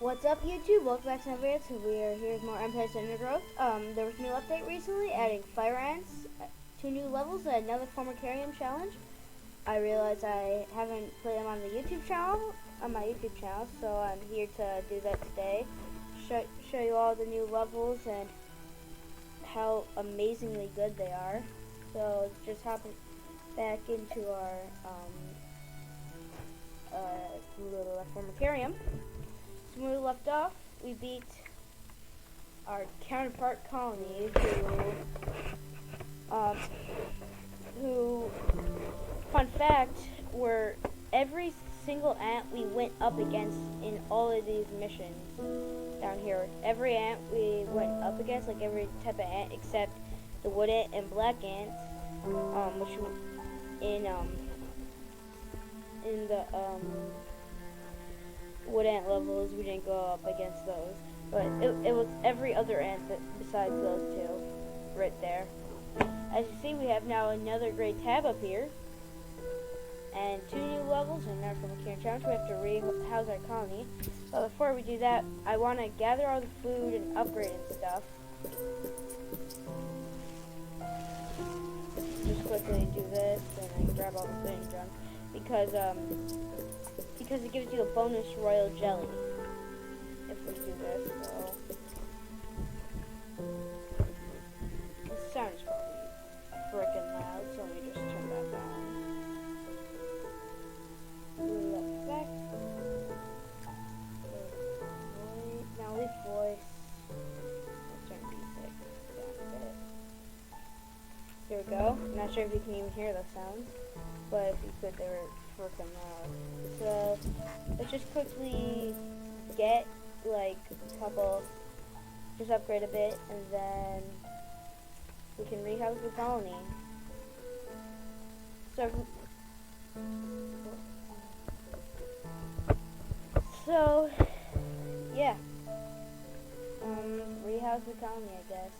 What's up, YouTube? Welcome back to my video. So we are here with more MPS Undergrowth. There was a new update recently, adding fire ants, 2 new levels, and another Formicarium challenge. I realized I haven't played them on the YouTube channel, so I'm here to do that today. Show you all the new levels and how amazingly good they are. So let's just hop back into our little Formicarium. So when we left off, we beat our counterpart colony, who, fun fact, were every single ant we went up against in all of these missions down here. Every ant we went up against, like every type of ant except the wood ant and black ants, which in the wood ant levels, we didn't go up against those, but it was every other ant besides those two right there. As you see, we have now another great tab up here and 2 new levels and now from the Care Challenge. We have to rehouse our colony, but before we do that, I want to gather all the food and upgrade and stuff. Just quickly do this and then grab all the food and junk because it gives you a bonus royal jelly if we do this. So the sound is probably freaking loud, so let me just turn that down. Left back. Now leave voice. Let's turn music down a bit. There we go. I'm not sure if you can even hear those sounds, but if you could, they were freaking loud. So let's just quickly get like a couple, just upgrade a bit, and then we can rehouse the colony. So yeah, rehouse the colony, I guess.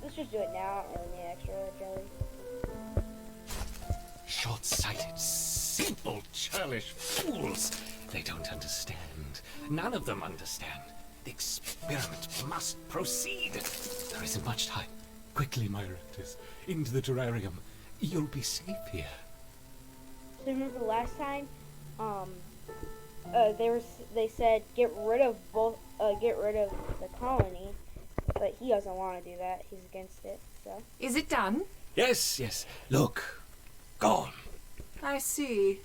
Let's just do it now. I don't really need extra jelly. Short-sighted, simple, churlish fools. They don't understand. None of them understand. The experiment must proceed. There isn't much time. Quickly, my raptors. Into the terrarium. You'll be safe here. So remember last time, they said get rid of the colony, but he doesn't want to do that. He's against it. So is it done? Yes. Look. Gone. I see.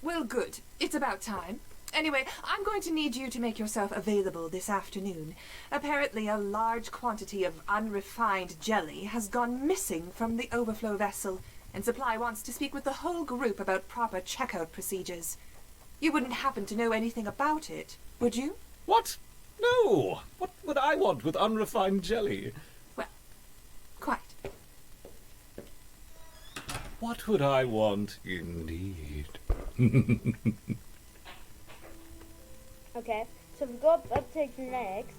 Well, good. It's about time. Anyway, I'm going to need you to make yourself available this afternoon. Apparently, a large quantity of unrefined jelly has gone missing from the overflow vessel, and Supply wants to speak with the whole group about proper checkout procedures. You wouldn't happen to know anything about it, would you? What? No. What would I want with unrefined jelly? Well, quite. What would I want, indeed? okay, so if we go up to genetics,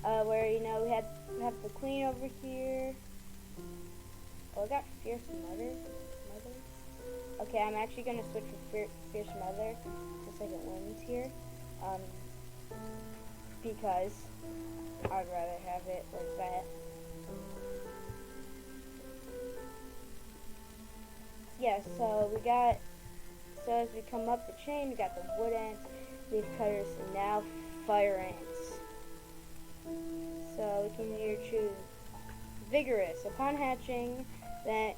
where we have the queen over here. Oh, I got fierce mother. Okay, I'm actually gonna switch from fierce mother to second winds here, because I'd rather have it like that. Yeah, so as we come up the chain, we got the wood ants, leaf cutters, and now fire ants. So we can either choose vigorous. Upon hatching, that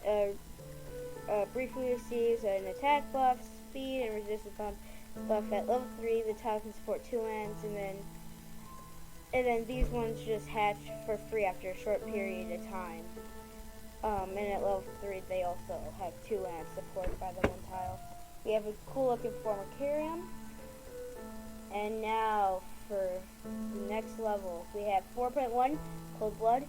briefly receives an attack buff, speed, and resistance buff at level 3. The tower can support 2 ants, and then these ones just hatch for free after a short period of time. And at level 3, they also have 2 ants supported by the 1 tile. We have a cool looking Formicarium. And now for the next level, we have 4.1 Cold Blood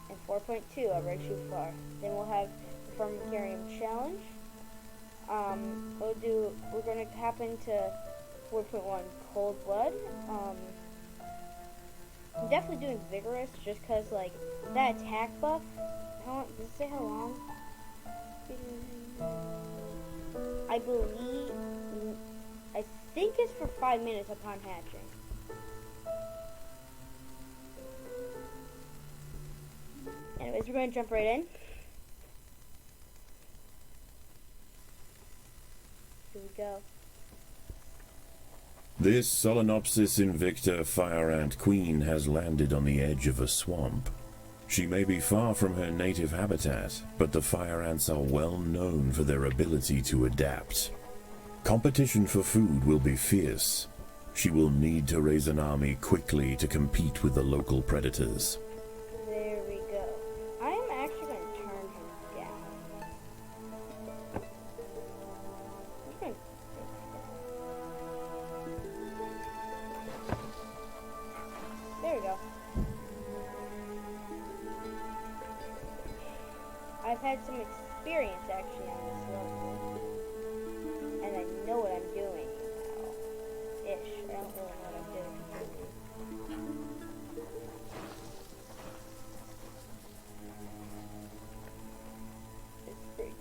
and 4.2 a Red Shoe Flower. Then we'll have the Formicarium Challenge. We're gonna hop into 4.1 Cold Blood. I'm definitely doing Vigorous just cause like that attack buff. How long, does it say how long? I think it's for 5 minutes upon hatching. Anyways, we're going to jump right in. Here we go. This Solenopsis invicta fire ant queen has landed on the edge of a swamp. She may be far from her native habitat, but the fire ants are well known for their ability to adapt. Competition for food will be fierce. She will need to raise an army quickly to compete with the local predators. There we go. I am actually going to turn him down. I'm gonna There we go. I've had some experience actually on this level. And I know what I'm doing now. Ish. I don't really know what I'm doing completely. Let's break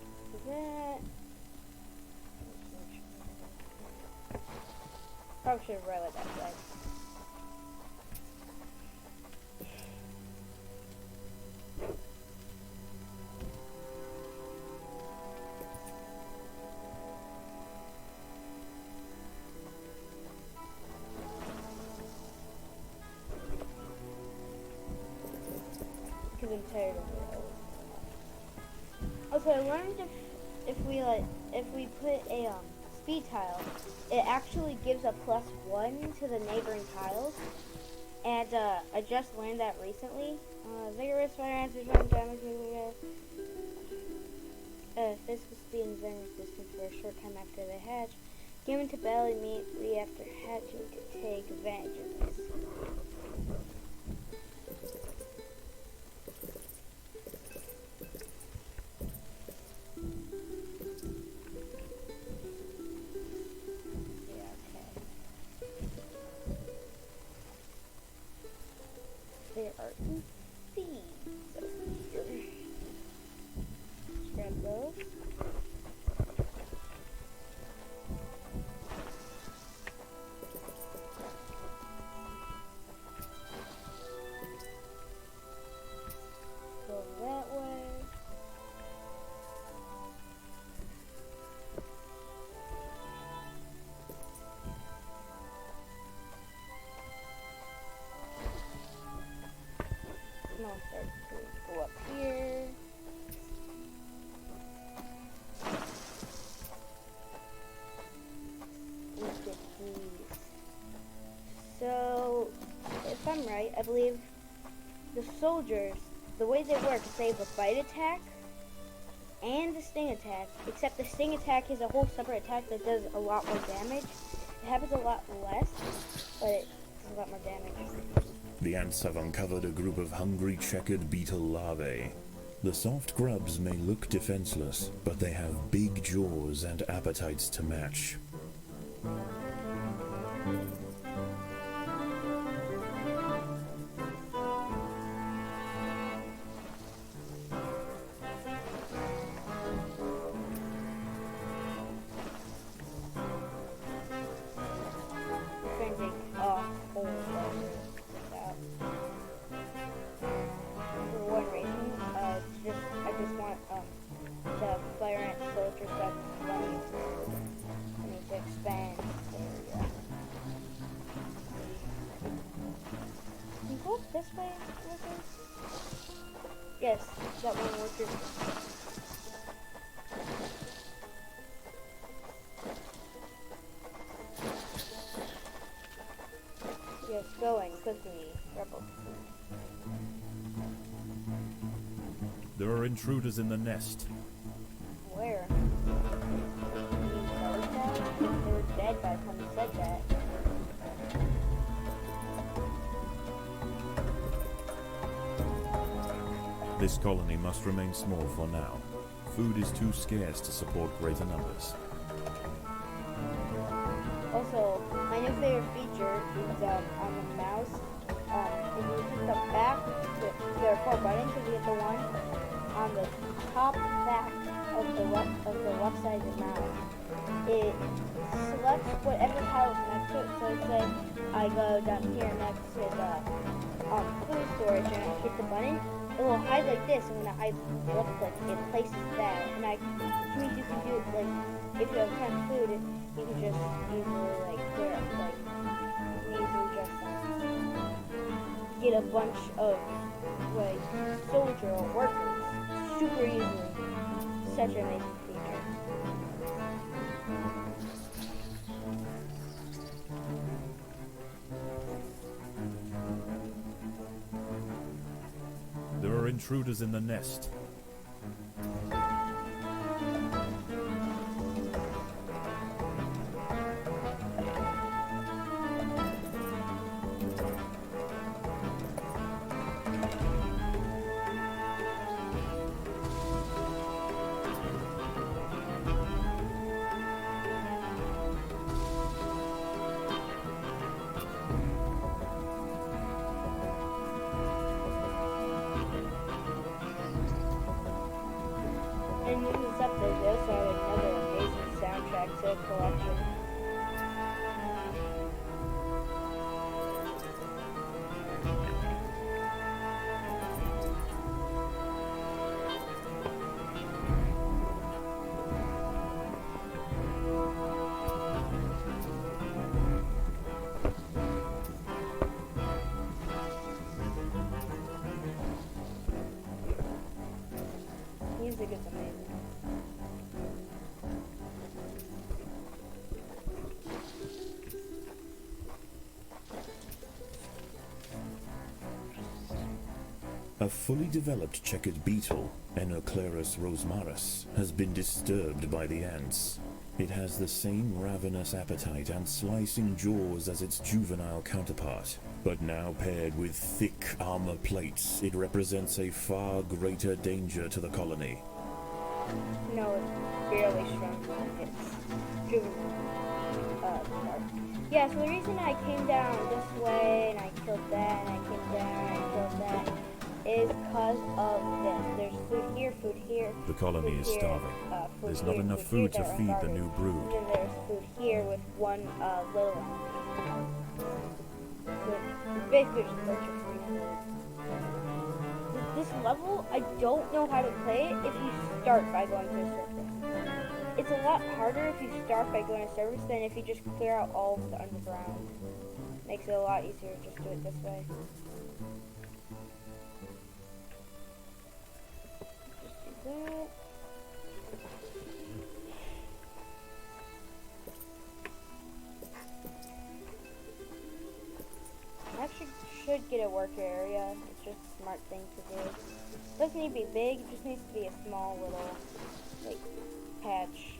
that. Probably should have read it that way. Because I'm tired of it. Also, I learned if we put a speed tile, it actually gives a +1 to the neighboring tiles. And I just learned that recently. Vigorous fire ants is one damage. Physical speed and venom resistance for a short time after they hatch. Given to battle immediately after hatching to take advantage of this. There are some seeds over here. Let's grab those. Go that way. Come on, start to go up here. Look at these. So, if I'm right, I believe the soldiers, the way they work is they have a bite attack and a sting attack, except the sting attack is a whole separate attack that does a lot more damage. It happens a lot less, but it does a lot more damage. The ants have uncovered a group of hungry checkered beetle larvae. The soft grubs may look defenseless, but they have big jaws and appetites to match. Trying to take a whole bunch out. For one reason, I just want the fire ant soldier stuff running. I need to expand the area. Can you go this way, workers? Yes, that one worker. Yes, going quickly, rebel. There are intruders in the nest. Where? They were dead by the time you said that. This colony must remain small for now. Food is too scarce to support greater numbers. Also, my new favorite feature is on the mouse. If you hit the back, there are 4 buttons. If you hit the one, on the top back of the left side of your mouth, it selects whatever tile is next to it. So let's say I go down here next to the food storage and I hit the button, it will hide like this, and when I left click, it places that. And which means you can do it like if you have a ton of food, you can just easily like clear up, like easily just get a bunch of like soldier or workers super easily. Such an amazing feature. There are intruders in the nest. And using this up, they also have another amazing soundtrack to the collection. Music is amazing. A fully developed checkered beetle, Enoclerus rosmarus, has been disturbed by the ants. It has the same ravenous appetite and slicing jaws as its juvenile counterpart, but now paired with thick armor plates, it represents a far greater danger to the colony. No, it's barely stronger than its juvenile part. Yeah, so the reason I came down this way and I killed that and I came down and I killed that is because of this. There's food here. The colony food is here, starving. food There's here, not enough food food to here that feed are the garbage. new brood. And then there's food here with one little one. So it's basically just a bunch of free food. This level, I don't know how to play it if you start by going to a surface. It's a lot harder if you start by going to surface than if you just clear out all of the underground. Makes it a lot easier to just do it this way. Just do that. Actually should get a work area. It's just a smart thing to do. It doesn't need to be big, it just needs to be a small little like patch.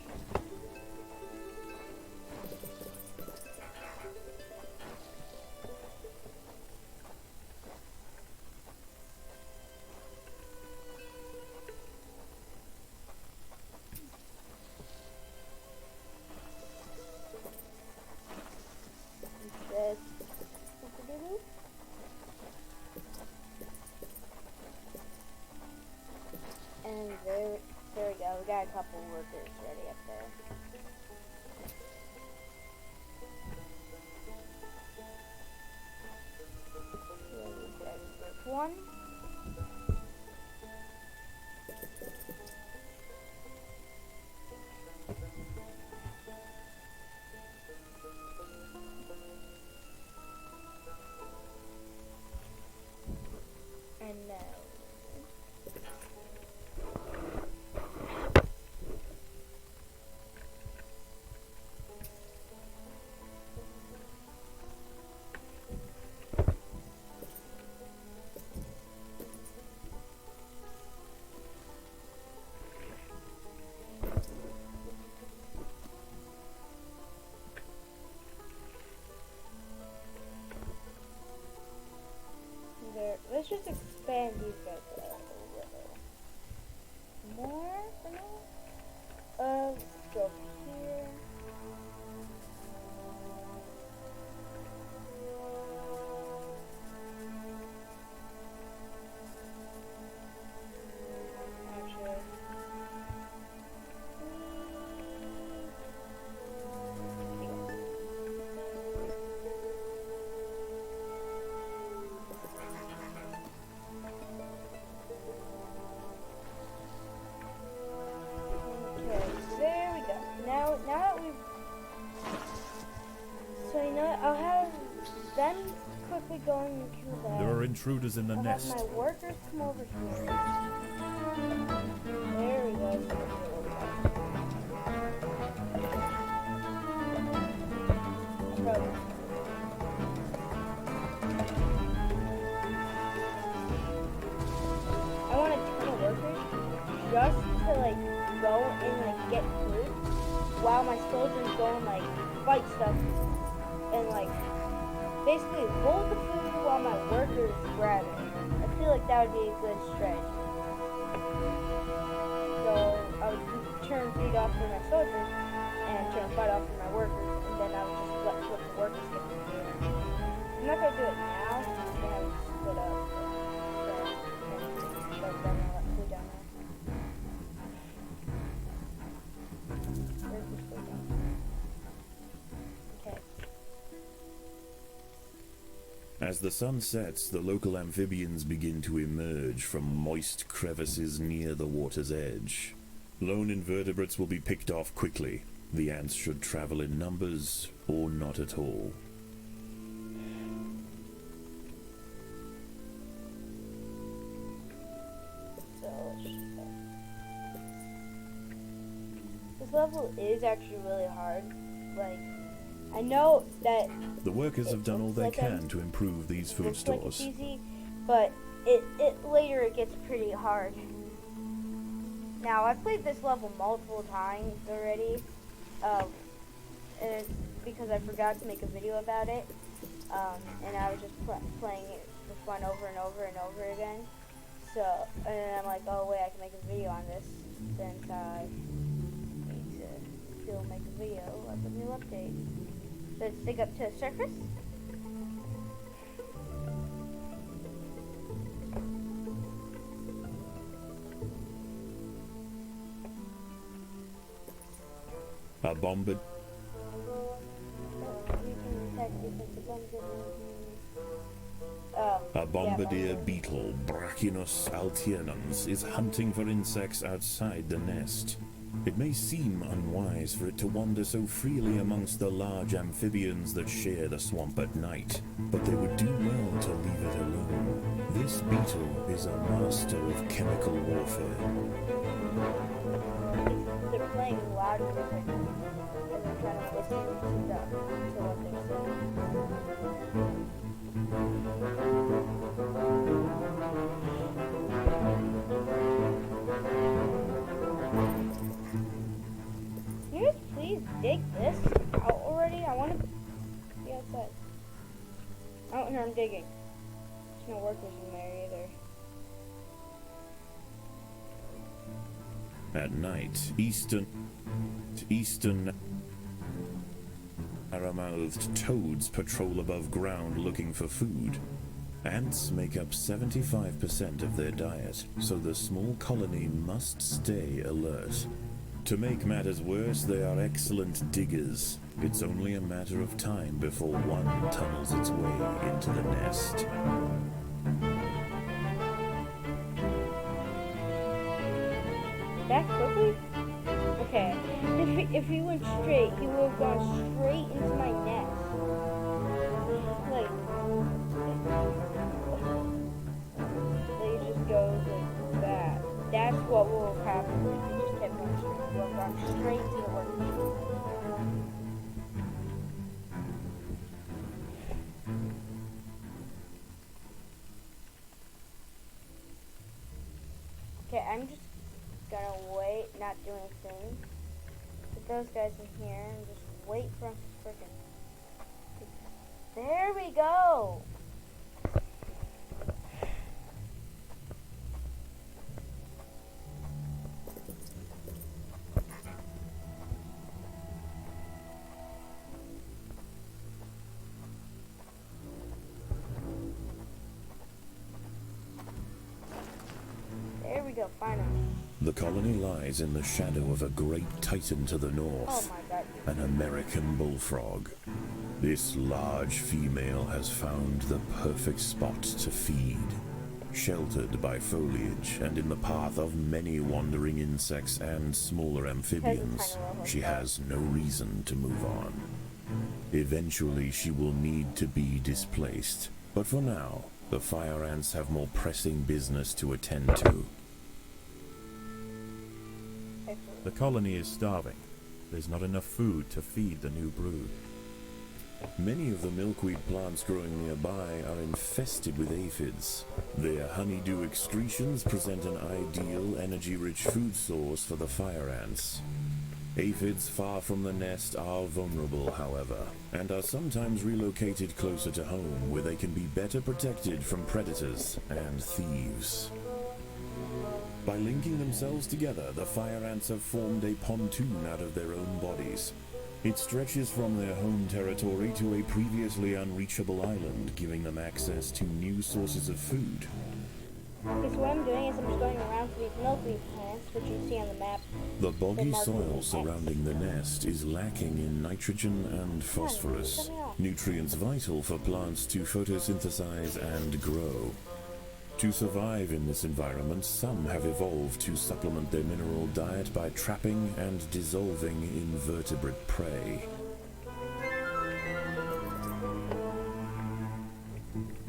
And there we go. We got a couple workers ready up there. Group 1. And now. Let's just expand these guys out a little more for now. Let's go here. quickly going and kill that. There are intruders in the I'll nest. have my workers come over here. There we go. Probably. I want a ton of workers just to like go and like get food while my soldiers go and like fight stuff and like basically hold the food while my workers grab it. I feel like that would be a good strategy. So I would turn feed off for my soldiers and turn fight off for my workers, and then I would just let the workers get the food. I'm not gonna do it now. I'm gonna split up. So then I'll let food down there. Where's the food down there? Okay. As the sun sets, the local amphibians begin to emerge from moist crevices near the water's edge. Lone invertebrates will be picked off quickly. The ants should travel in numbers or not at all. So let's just go. This level is actually really hard. Like, I know that The workers have done all they looks like can to improve these food looks like it's stores. easy, but it later it gets pretty hard. Now I've played this level multiple times already, and it's because I forgot to make a video about it, and I was just playing it for fun over and over and over again. So, and then I'm like, oh wait, I can make a video on this since I need to still make a video of the new update. So let's dig up to the surface. A bombard A bombardier beetle, Brachinus alternans, is hunting for insects outside the nest. It may seem unwise for it to wander so freely amongst the large amphibians that share the swamp at night, but they would do well to leave it alone. This beetle is a master of chemical warfare. They're playing loud music and they're trying to listen to what they're saying. Can you guys please dig this out already? I want to be outside. I don't hear them digging. There's no workers in there either. At night, eastern narrow-mouthed toads patrol above ground looking for food. Ants make up 75% of their diet, so the small colony must stay alert. To make matters worse, they are excellent diggers. It's only a matter of time before one tunnels its way into the nest. That quickly? Okay. If he went straight, he would have gone straight into my nest. Like, he just goes like that. That's what will have happened if he just kept going straight. He would have gone straight to the work. Okay, I'm just gonna wait, not do anything. Put those guys in here and just wait for him to frickin'. There we go! There we go, finally. The colony lies in the shadow of a great titan to the Oh north, my god. an American bullfrog. This large female has found the perfect spot to feed. Sheltered by foliage and in the path of many wandering insects and smaller amphibians, she has no reason to move on. Eventually, she will need to be displaced. But for now, the fire ants have more pressing business to attend to. The colony is starving. There's not enough food to feed the new brood. Many of the milkweed plants growing nearby are infested with aphids. Their honeydew excretions present an ideal, energy-rich food source for the fire ants. Aphids far from the nest are vulnerable, however, and are sometimes relocated closer to home, where they can be better protected from predators and thieves. By linking themselves together, the fire ants have formed a pontoon out of their own bodies. It stretches from their home territory to a previously unreachable island, giving them access to new sources of food. Okay, so what I'm doing is I'm just going around to these milkweed plants, which you see on the map. The boggy marked with soil X. surrounding the nest is lacking in nitrogen and phosphorus, nutrients vital for plants to photosynthesize and grow. To survive in this environment, some have evolved to supplement their mineral diet by trapping and dissolving invertebrate prey.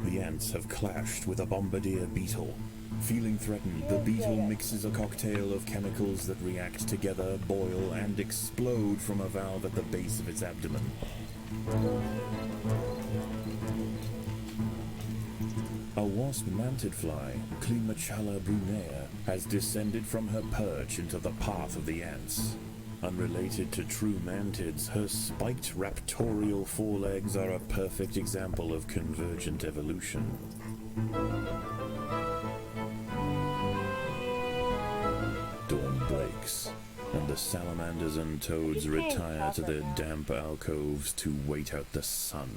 The ants have clashed with a bombardier beetle. Feeling threatened, the beetle mixes a cocktail of chemicals that react together, boil, and explode from a valve at the base of its abdomen. A wasp mantid fly, Climachala brunea, has descended from her perch into the path of the ants. Unrelated to true mantids, her spiked raptorial forelegs are a perfect example of convergent evolution. Dawn breaks, and the salamanders and toads retire to their damp alcoves to wait out the sun.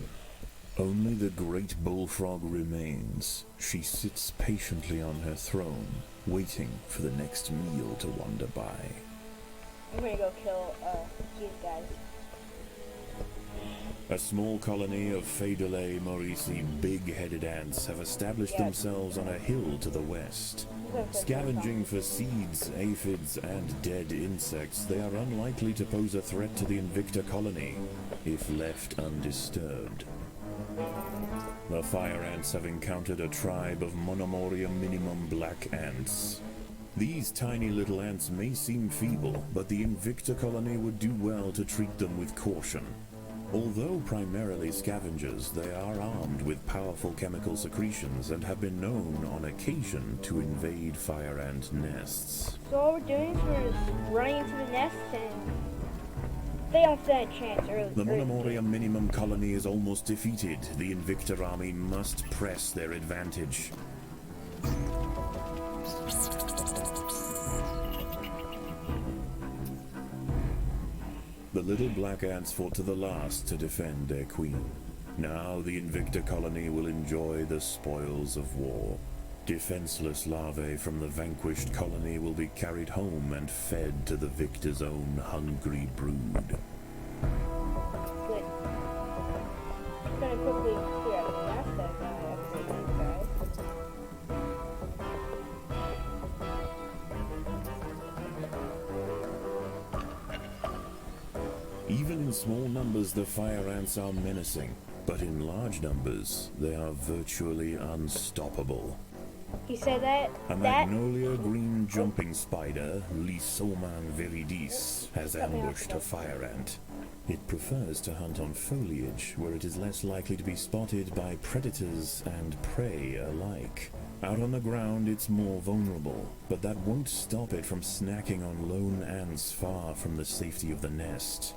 Only the great bullfrog remains. She sits patiently on her throne, waiting for the next meal to wander by. I'm gonna go kill these guys. A small colony of Phaedulae maurici big-headed ants have established themselves on a hill to the west. Scavenging for seeds, aphids, and dead insects, they are unlikely to pose a threat to the Invicta colony, if left undisturbed. The fire ants have encountered a tribe of Monomoria minimum black ants. These tiny little ants may seem feeble, but the Invicta colony would do well to treat them with caution. Although primarily scavengers, they are armed with powerful chemical secretions and have been known on occasion to invade fire ant nests. So all we're doing is we're just running into the nest and they don't stand a chance early. The Monomoria minimum colony is almost defeated. The Invicta army must press their advantage. The little black ants fought to the last to defend their queen. Now the Invicta colony will enjoy the spoils of war. Defenseless larvae from the vanquished colony will be carried home and fed to the victor's own hungry brood. Good. I'm gonna quickly clear out the nest and update these guys. Even in small numbers, the fire ants are menacing, but in large numbers, they are virtually unstoppable. He said that. A magnolia green jumping spider, Lysoman viridis, has ambushed a fire ant. It prefers to hunt on foliage, where it is less likely to be spotted by predators and prey alike. Out on the ground, it's more vulnerable, but that won't stop it from snacking on lone ants far from the safety of the nest.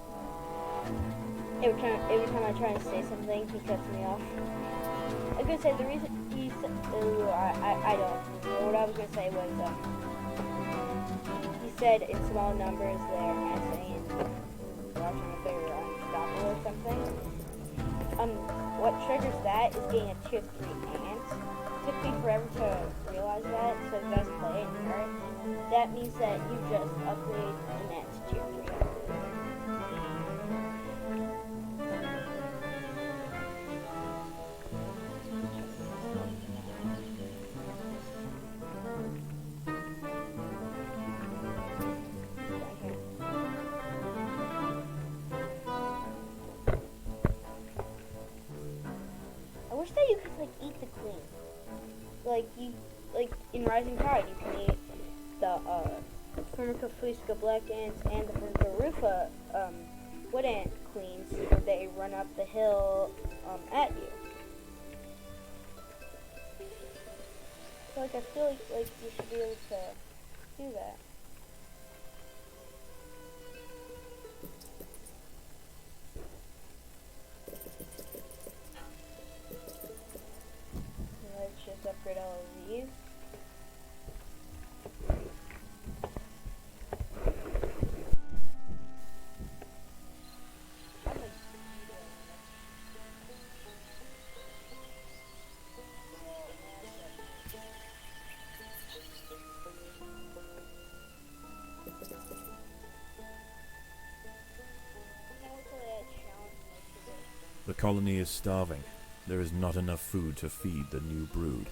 Every time I try to say something, he cuts me off. I was gonna say the reason he said, I don't know. What I was gonna say was, he said in small numbers they're menacing and watching if they're unstoppable or something. What triggers that is getting a tier 3 ant. It took me forever to realize that, so if you guys play and hear it, that means that you just upgrade an ant to tier 3. wish that you could like eat the queen. Like in Rising Tide, you can eat the Formica fusca black ants and the Formica rufa wood ant queens before they run up the hill at you. So like I feel like you should be able to do that. Let's just upgrade all of these. The colony is starving. There is not enough food to feed the new brood.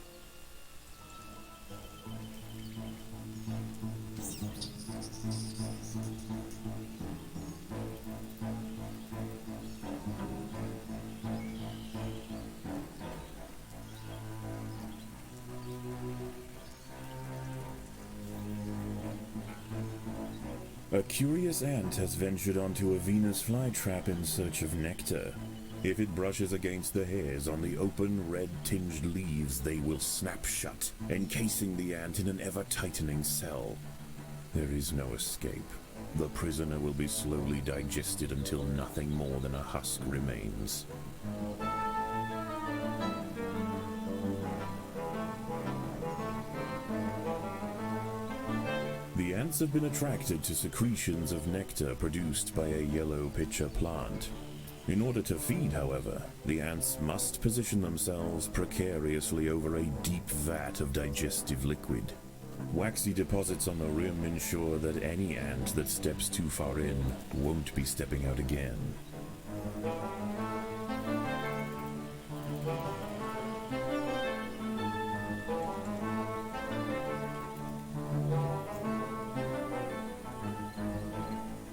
A curious ant has ventured onto a Venus flytrap in search of nectar. If it brushes against the hairs on the open, red-tinged leaves, they will snap shut, encasing the ant in an ever-tightening cell. There is no escape. The prisoner will be slowly digested until nothing more than a husk remains. The ants have been attracted to secretions of nectar produced by a yellow pitcher plant. In order to feed, however, the ants must position themselves precariously over a deep vat of digestive liquid. Waxy deposits on the rim ensure that any ant that steps too far in won't be stepping out again.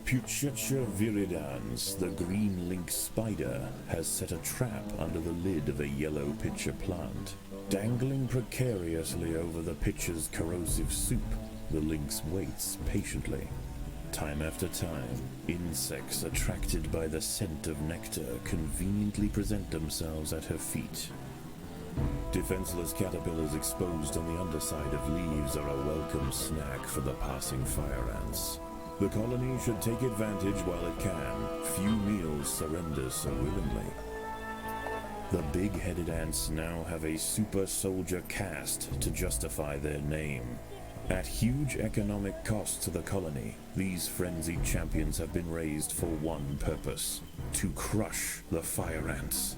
Puccetia viridans, the green lynx spider, has set a trap under the lid of a yellow pitcher plant. Dangling precariously over the pitcher's corrosive soup, the lynx waits patiently. Time after time, insects attracted by the scent of nectar conveniently present themselves at her feet. Defenseless caterpillars exposed on the underside of leaves are a welcome snack for the passing fire ants. The colony should take advantage while it can. Few meals surrender so willingly. The big-headed ants now have a super soldier caste to justify their name. At huge economic cost to the colony, these frenzied champions have been raised for one purpose: to crush the fire ants.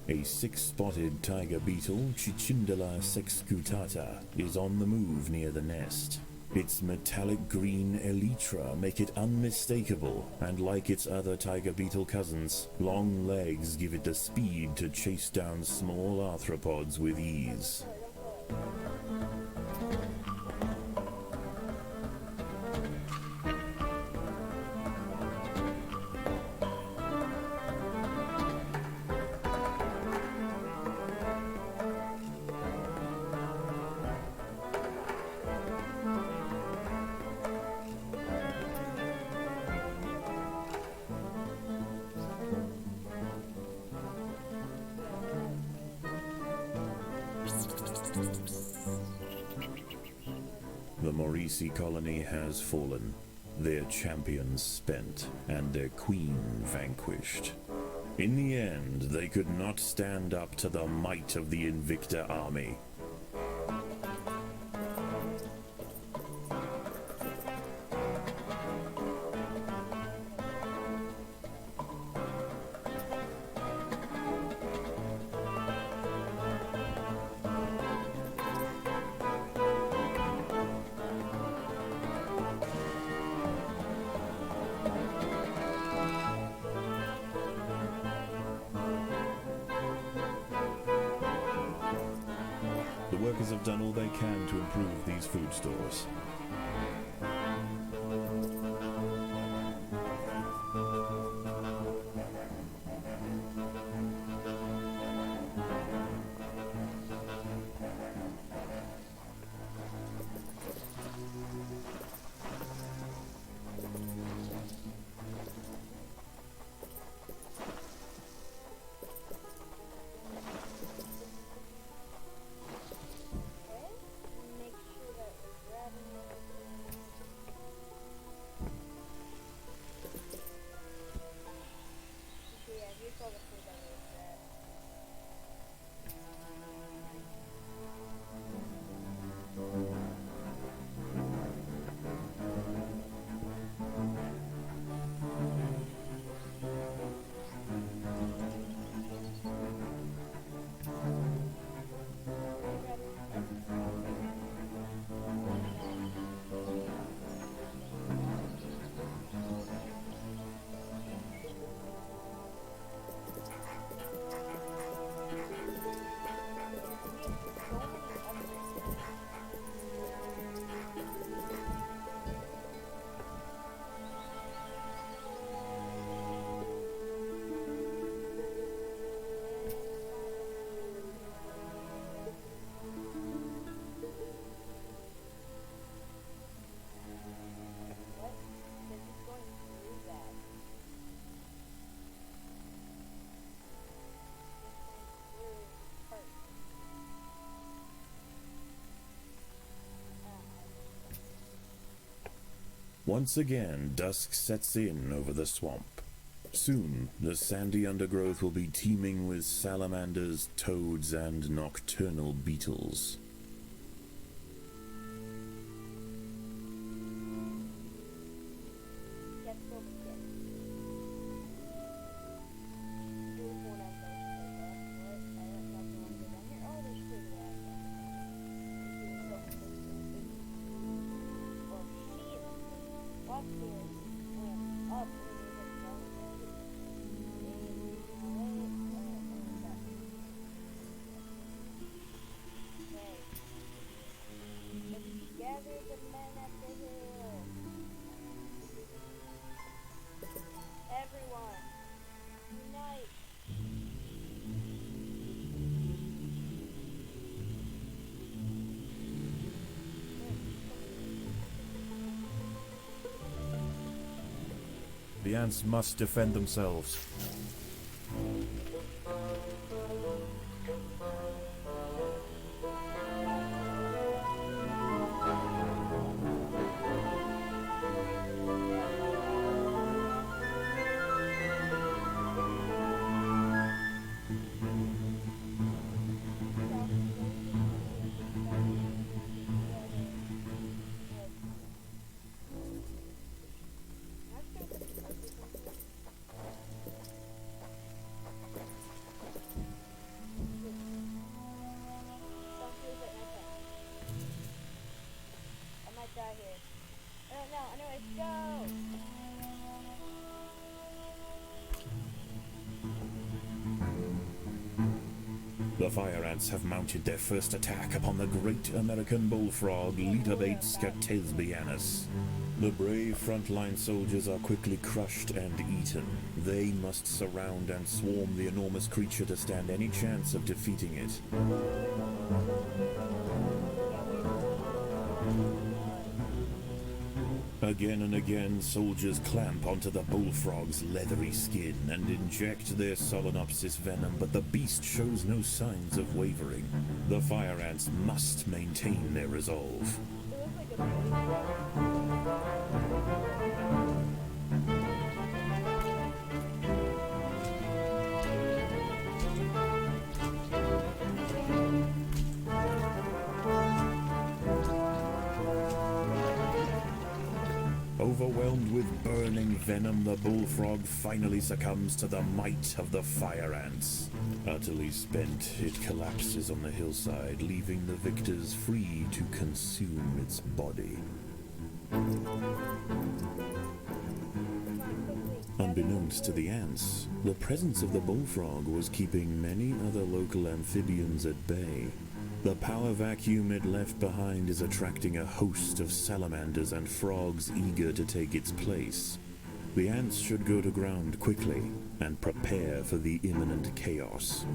A six-spotted tiger beetle, Cicindela sexcutata, is on the move near the nest. Its metallic green elytra make it unmistakable, and like its other tiger beetle cousins, long legs give it the speed to chase down small arthropods with ease. The Maurici colony has fallen, their champions spent, and their queen vanquished. In the end, they could not stand up to the might of the Invicta army. The workers have done all they can to improve these food stores. Make sure that we're grabbing everything. Okay, yeah, here's all the food that we grabbed. Once again, dusk sets in over the swamp. Soon, the sandy undergrowth will be teeming with salamanders, toads, and nocturnal beetles. Gather the men at the hill. Everyone, unite. The ants must defend themselves. Die here. I don't know. Anyways, go! The fire ants have mounted their first attack upon the great American bullfrog, Litabates scatesbianus. The brave frontline soldiers are quickly crushed and eaten. They must surround and swarm the enormous creature to stand any chance of defeating it. Again and again, soldiers clamp onto the bullfrog's leathery skin and inject their Solenopsis venom, but the beast shows no signs of wavering. The fire ants must maintain their resolve. It looks like Overwhelmed with burning venom, the bullfrog finally succumbs to the might of the fire ants. Utterly spent, it collapses on the hillside, leaving the victors free to consume its body. Unbeknownst to the ants, the presence of the bullfrog was keeping many other local amphibians at bay. The power vacuum it left behind is attracting a host of salamanders and frogs eager to take its place. The ants should go to ground quickly and prepare for the imminent chaos.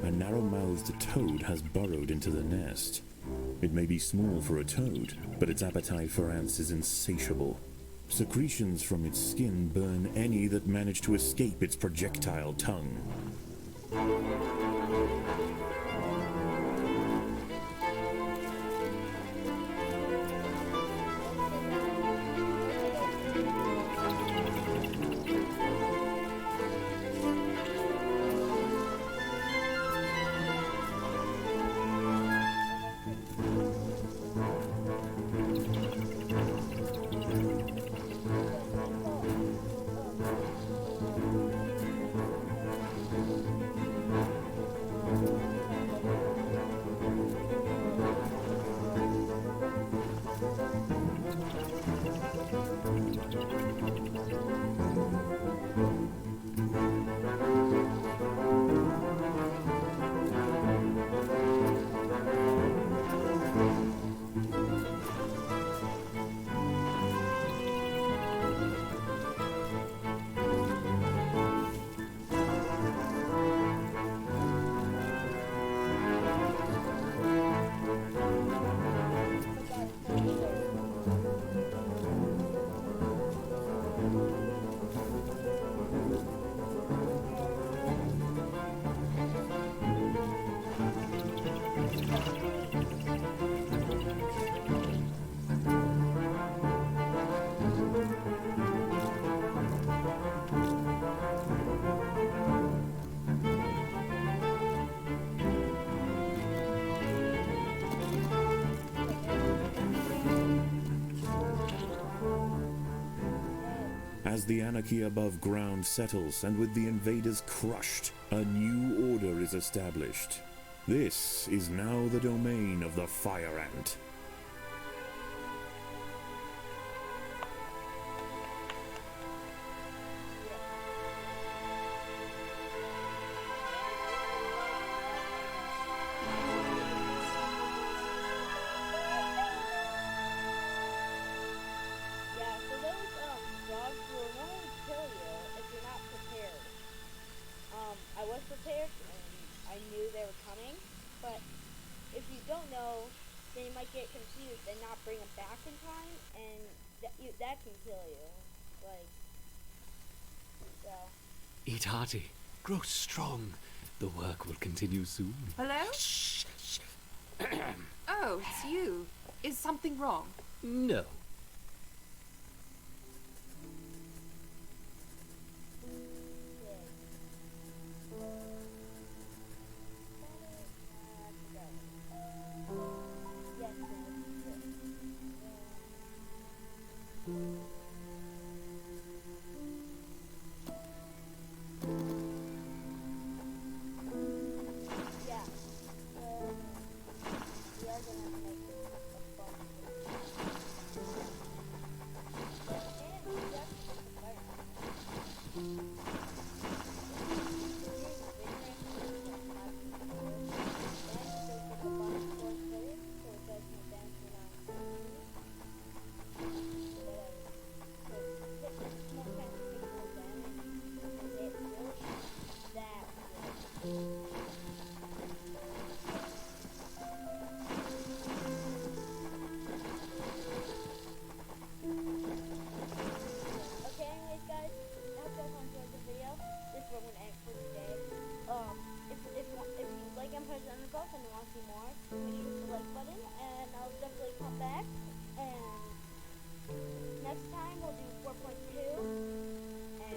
A narrow-mouthed toad has burrowed into the nest. It may be small for a toad, but its appetite for ants is insatiable. Secretions from its skin burn any that manage to escape its projectile tongue. As the anarchy above ground settles and with the invaders crushed, a new order is established. This is now the domain of the fire ant. Prepared and I knew they were coming, but if you don't know, then you might get confused and not bring them back in time, and that can kill you. Like, so. Eat hearty. grow strong. The work will continue soon. Hello? Shh, shh. Oh, it's you. Is something wrong? No. Yes, yeah. We are gonna make a phone. And just the fire. Okay, anyways, guys, I hope you guys enjoyed the video. This is what we're gonna end for today. If you like Empires of Undergrowth and you want to see more, make sure to hit the like button, and I'll definitely come back. And next time we'll do 4.2.